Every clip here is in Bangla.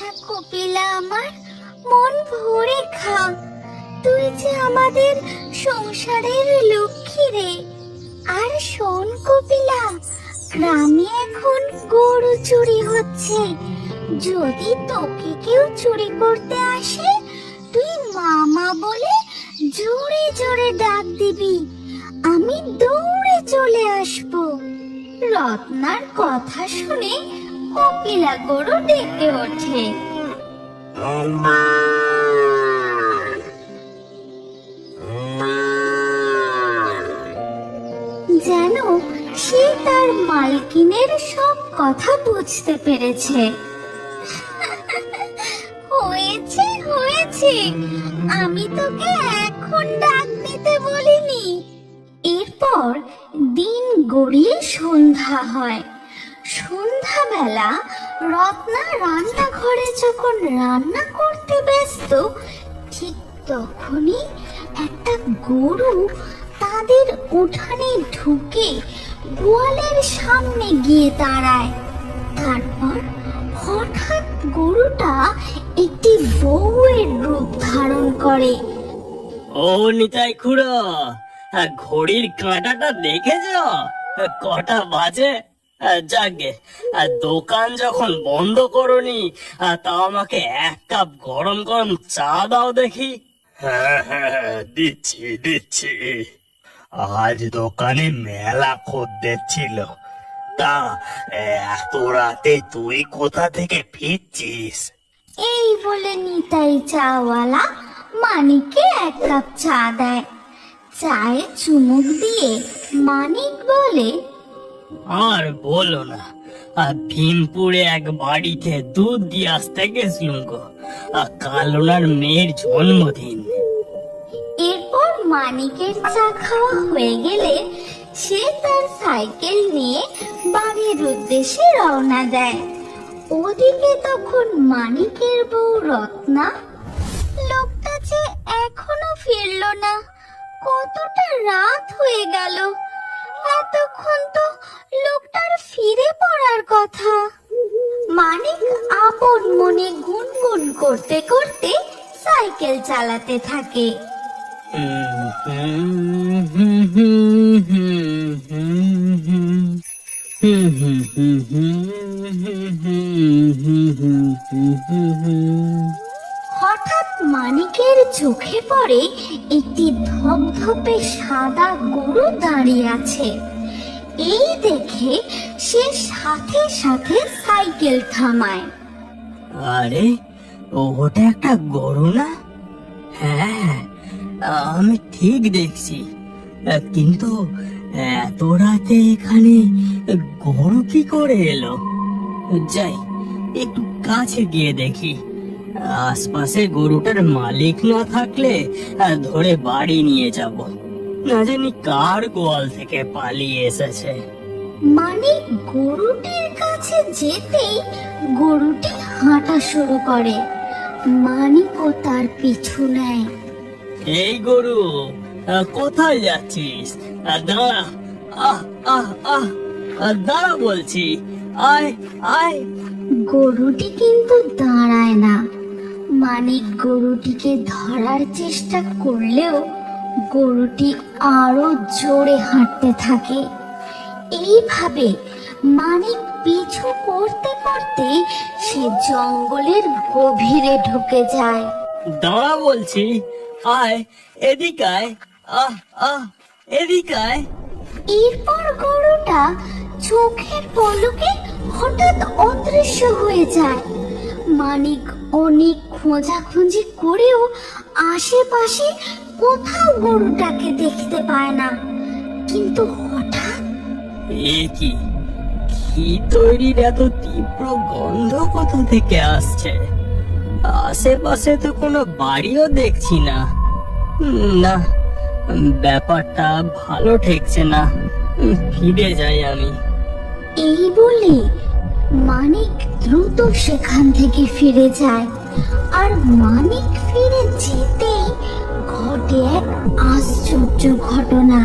আচ্ছা কপিলা আমার, মন ভরে খা। তুই যে আমাদের সংসারের লক্ষ্মী রে। আর শোন কপিলা, গ্রামে এখন গরু চুরি হচ্ছে। যদি তোকে কেউ চুরি করতে আসে, তুই মামা বলে জোরে জোরে ডাক দিবি, আমি দৌড়ে চলে আসবো। রত্নার কথা শুনে কপিলা গরু ডেকে ওঠে। যেন সে তার মালকিনের সব কথা বুঝতে পেরেছে। হয়েছে হয়েছে, আমি তোকে এখন ডাক দিতে বলিনি। এরপর দিন গড়িয়ে সন্ধ্যা হয়। সন্ধ্যাবেলা রত্না রান্নাঘরে যখন রান্না করতে ব্যস্ত, ঠিক তখনই একটা গরু তাদের উঠানে ঢুকে গোয়ালের সামনে গিয়ে দাঁড়ায়। তারপর হঠাৎ গরুটা একটি বউয়ের রূপ ধারণ করে। ও নিতাই খুড়ো, ঘড়ির কাঁটাটা দেখেছ? কটা বাজে? যাকে দোকান যখন বন্ধ করনি, তা আমাকে এক কাপ গরম গরম চা দাও দেখি। হ্যাঁ হ্যাঁ, দিচ্ছি দিচ্ছি। আজ দোকানে মেলা খদ্দের ছিল। তা এত রাতে তুই কোথা থেকে ফিরছিস? এই বলে নিতাই চাওয়ালা মানিককে এক কাপ চা দেয়। চায়ে চুমুক দিয়ে মানিক বলে, আর বলো না, ভীমপুরে এক বাড়িতে দুধ দিয়ে আসতে গেছিলুম গো। কালনার মেয়ের জন্মদিন। এরপর মানিকের চা খাওয়া হয়ে গেলে সে তার সাইকেল নিয়ে বাড়ির উদ্দেশ্যে রওনা দেয়। ওদিকে তখন মানিকের বউ রত্না, লোকটা যে এখনো ফিরলো না, কতটা রাত হয়ে গেল, এতক্ষণ তো লোকটার ফিরে পড়ার কথা। মানিক আপন মনে গুনগুন করতে করতে সাইকেল চালাতে থাকে। হঠাৎ মানিকের চোখে পড়ে একটি ধপধপে সাদা গরু দাঁড়িয়ে আছে। এই দেখে সে সাথে সাথে সাইকেল থামায়। আরে, ওটা একটা গরু না? হ্যাঁ, আমি ঠিক দেখছি। কিন্তু এত রাতে এখানে গরু কি করে এলো? যাই, একটু কাছে গিয়ে দেখি। আশপাশে গরুটার মালিক না থাকলে ধরে বাড়ি নিয়ে যাব। না জানি কার গোয়াল থেকে পালিয়ে এসেছে। মানিক গরুটির কাছে যেতেই গরুটি হাঁটা শুরু করে। মানিকও তার পিছু নেয়। এই গরু, কোথায় যাচ্ছিস? দাঁড়া, আহ আহ আহ দাঁড়া বলছি, আয় আয়। গরুটি কিন্তু দাঁড়ায় না। মানিক গরুটিকে ধরার চেষ্টা করলেও গরুটি আরো জোরে হাঁটতে থাকে। এইভাবে মানিক পিছু করতে করতে সে জঙ্গলের গভীরে ঢুকে যায়। দাঁড়া বলছি, আয় এদিকে আয়, আহ আহ এদিকে আয়। এরপর গরুটা চোখের পলকে হঠাৎ অদৃশ্য হয়ে যায়। মানিক অনেক খোঁজাখুঁজি করেও আশেপাশে কোথাও গরুটাকে দেখতে পায় না। কিন্তু হঠাৎ এ কি, ঘি তৈরির এত তীব্র গন্ধ কোথা থেকে আসছে? আশেপাশে তো কোনো বাড়িও দেখছি না। না, ব্যাপারটা ভালো ঠেকছে না। ফিরে যাই আমি। এই বলে মানিক দ্রুত সেখান থেকে ফিরে যায়। আর মানিক ফিরে যেতেই ঘটে এক আশ্চর্য ঘটনা।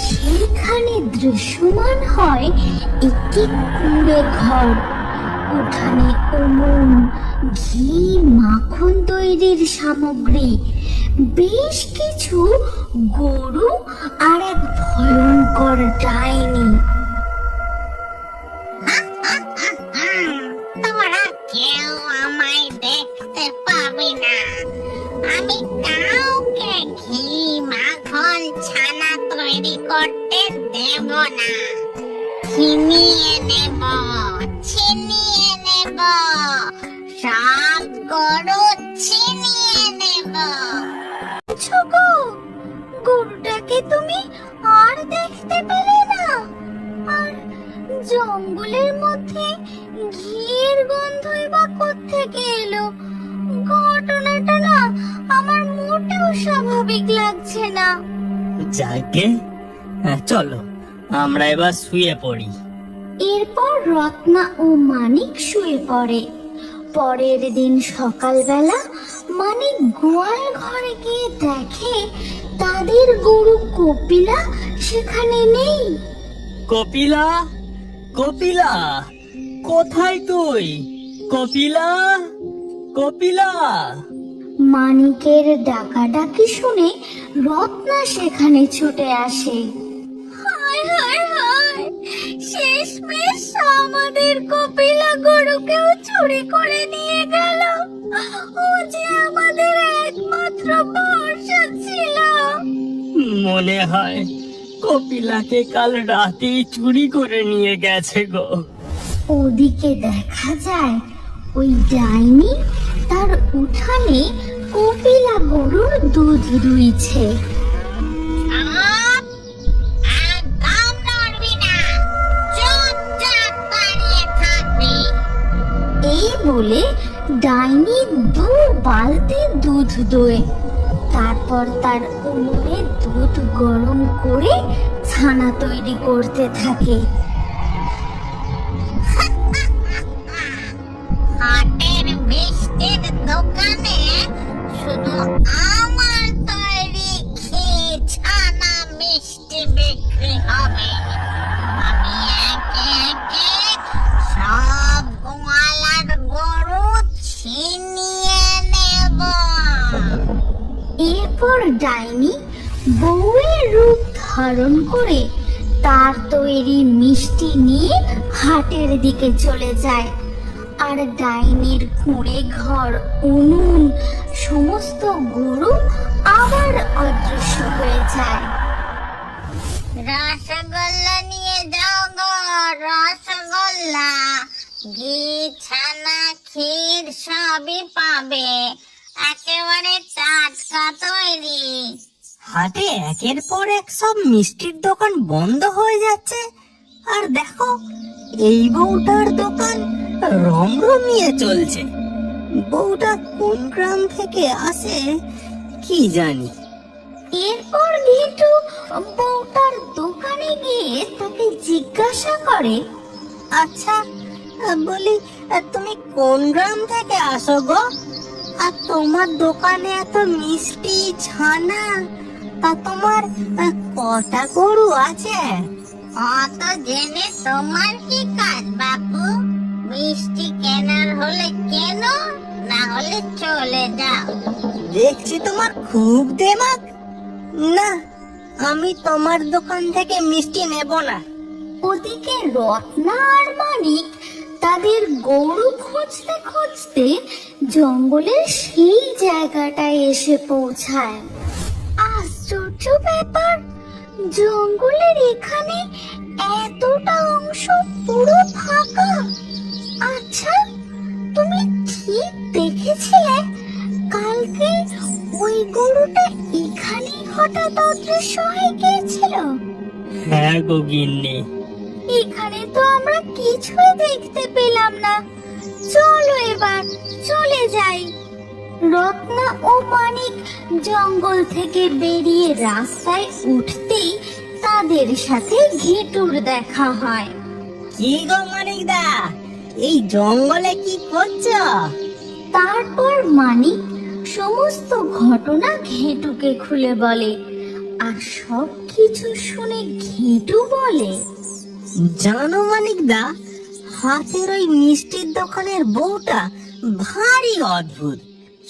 সেখানে দৃশ্যমান হয় একটি কুঁড়ে ঘর। উঠানে উনুন, ঘি, মাখন তৈরির সামগ্রী, বেশ কিছু গরু আর এক ভয়ঙ্কর ডাইনি। তোরা কেউ আমায় দেখতে পাবি না। আমি কাউকে ঘি, মাখন, ছানা তৈরি করতে দেব না। ছিনিয়ে নেব, ছিনিয়ে নেব, সব গরু ছিনিয়ে নেব। গো, গরুটাকে তুমি আর দেখতে পেলে না? আর জঙ্গলের মধ্যে ঘিয়ের গন্ধই বা কোত্থেকে এলো? ঘটনাটা না আমার মোটেও স্বাভাবিক লাগছে না। যাকে চলো আমরা এবার শুয়ে পড়ি। এরপর রত্না ও মানিক শুয়ে পড়ে। পরের দিন সকালবেলা মানিক গোয়াল ঘরে গিয়ে দেখে তাদের গরু কপিলা সেখানে নেই। কপিলা, কপিলা, কোথায় তুই? কপিলা, কপিলা। মানিকের ডাকাডাকি শুনে রত্না সেখানে ছুটে আসে। হায় হায় হায়, শেষমেশ আমাদের কপিলা গরুকেও চুরি করে নিয়ে গেল। ও যে আমাদের একমাত্র ভরসা ছিল। মনে হয় কপিলাকে কাল রাতেই চুরি করে নিয়ে গেছে গো। ওদিকে দেখা যায় ওই ডাইনি তার উঠানে কপিলা গরুর দুধ দুইছে। একদম নড়বি না, চুপচাপ দাঁড়িয়ে থাকবি। এই বলে ডাইনি 2 বালতি দুধ দোয়। তারপর তার উনুনে দুধ গরম করে ছানা তৈরি করতে থাকে। হাটের মিষ্টির দোকানে শুধু আমার তৈরি ঘি, ছানা, মিষ্টি বিক্রি হবে। আমি একে একে সব গোয়ালার গরু ছিনিয়ে নেব। এরপর ডাইনি বউয়ের রূপ ধারণ করে তার তৈরি মিষ্টি নিয়ে হাটের দিকে চলে যায়। আর ডাইনির কুঁড়ে ঘর, উনুন, সমস্ত গরু আবার অদৃশ্য হয়ে যায়। রসগোল্লা নিয়ে যাও গো, রসগোল্লা, ঘি, ছানা, ক্ষীর সবই পাবে, একেবারে টাটকা তৈরি। হাটে একের পর এক সব মিষ্টির দোকান বন্ধ হয়ে যাচ্ছে, আর দেখো এই বউটার দোকান রমরমিয়ে চলছে। বউটা কোন গ্রাম থেকে আসে কি জানি। এরপর ঘেটু বউটার দোকানে গিয়ে তাকে জিজ্ঞাসা করে, আচ্ছা বলি তুমি কোন গ্রাম থেকে আসো গো? আর তোমার দোকানে এত মিষ্টি, ছানা, তা তোমার কটা গরু আছে? অত জেনে তোমার কি কাজ বাপু? মিষ্টি কেনার হলে কেনো, না হলে চলে যাও। দেখছি তোমার খুব দেমাগ। না, আমি তোমার দোকান থেকে মিষ্টি নেব না। ওদিকে রত্না আর মানিক তাদের গরু খুঁজতে খুঁজতে জঙ্গলের সেই জায়গাটায় এসে পৌঁছায়। আশ্চর্য ব্যাপার, জঙ্গলের এখানে এতটা অংশ পুরো ফাঁকা। আচ্ছা, তুমি ঠিক দেখেছিলে কালকে ওই গরুটা এখানেই হঠাৎ অদৃশ্য হয়ে গিয়েছিল? হ্যাঁ গো গিন্নি। এখানে তো আমরা কিছুই দেখতে পেলাম না। চলো এবার চলে যাই। রত্না ও মানিক জঙ্গল থেকে বেরিয়ে রাস্তায় উঠতেই তাদের সাথে ঘেটুর দেখা হয়। কি গো মানিকদা, এই জঙ্গলে কি করছো? তারপর মানিক সমস্ত ঘটনা ঘেটুকে খুলে বলে। আর সব কিছু শুনে ঘেটু বলে, জানো মানিকদা, হাতের ওই মিষ্টির দোকানের বউটা ভারী অদ্ভুত।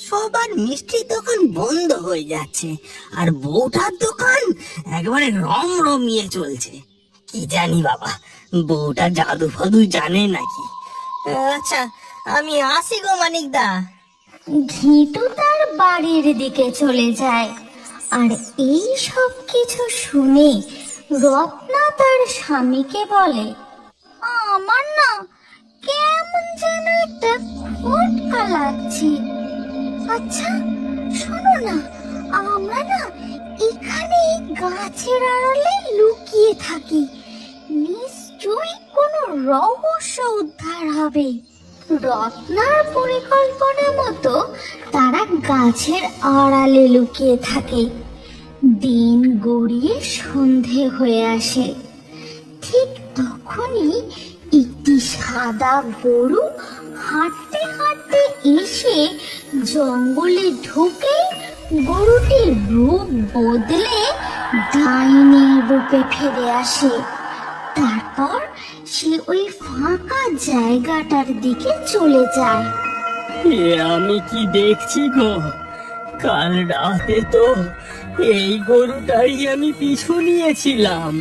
সবার মিষ্টির দোকান বন্ধ হয়ে যাচ্ছে, আর বউটার দোকান একবারে রমরমিয়ে চলছে। কি জানি বাবা, বউটা জাদু ফাদু জানে নাকি। আচ্ছা, আমি আসি গো মানিকদা। ঘিটু তার বাড়ির দিকে চলে যায়। আর এই সব কিছু শুনে রত্না তার স্বামীকে বলে, আমার না কেমন যেন একটা খটকা লাগছে। আচ্ছা শোনো না, আমরা না এখানে গাছের আড়ালে লুকিয়ে থাকি, নিশ্চয়ই কোনো রহস্য উদ্ধার হবে। রত্নার পরিকল্পনা মতো তারা গাছের আড়ালে লুকিয়ে থাকে। দিন গড়িয়ে সন্ধে হয়ে আসে। ঠিক তখনই একটি সাদা গরু হাঁটতে হাঁটতে এসে জঙ্গলে ঢুকে গরুটির রূপ বদলে ডাইনির রূপে ফিরে আসে। তারপর সে ওই ফাঁকা জায়গাটার দিকে চলে যায়। এ আমি কি দেখছি গো? কাল রাতে তো এই গরুটাই আমি পিছু নিয়েছিলাম।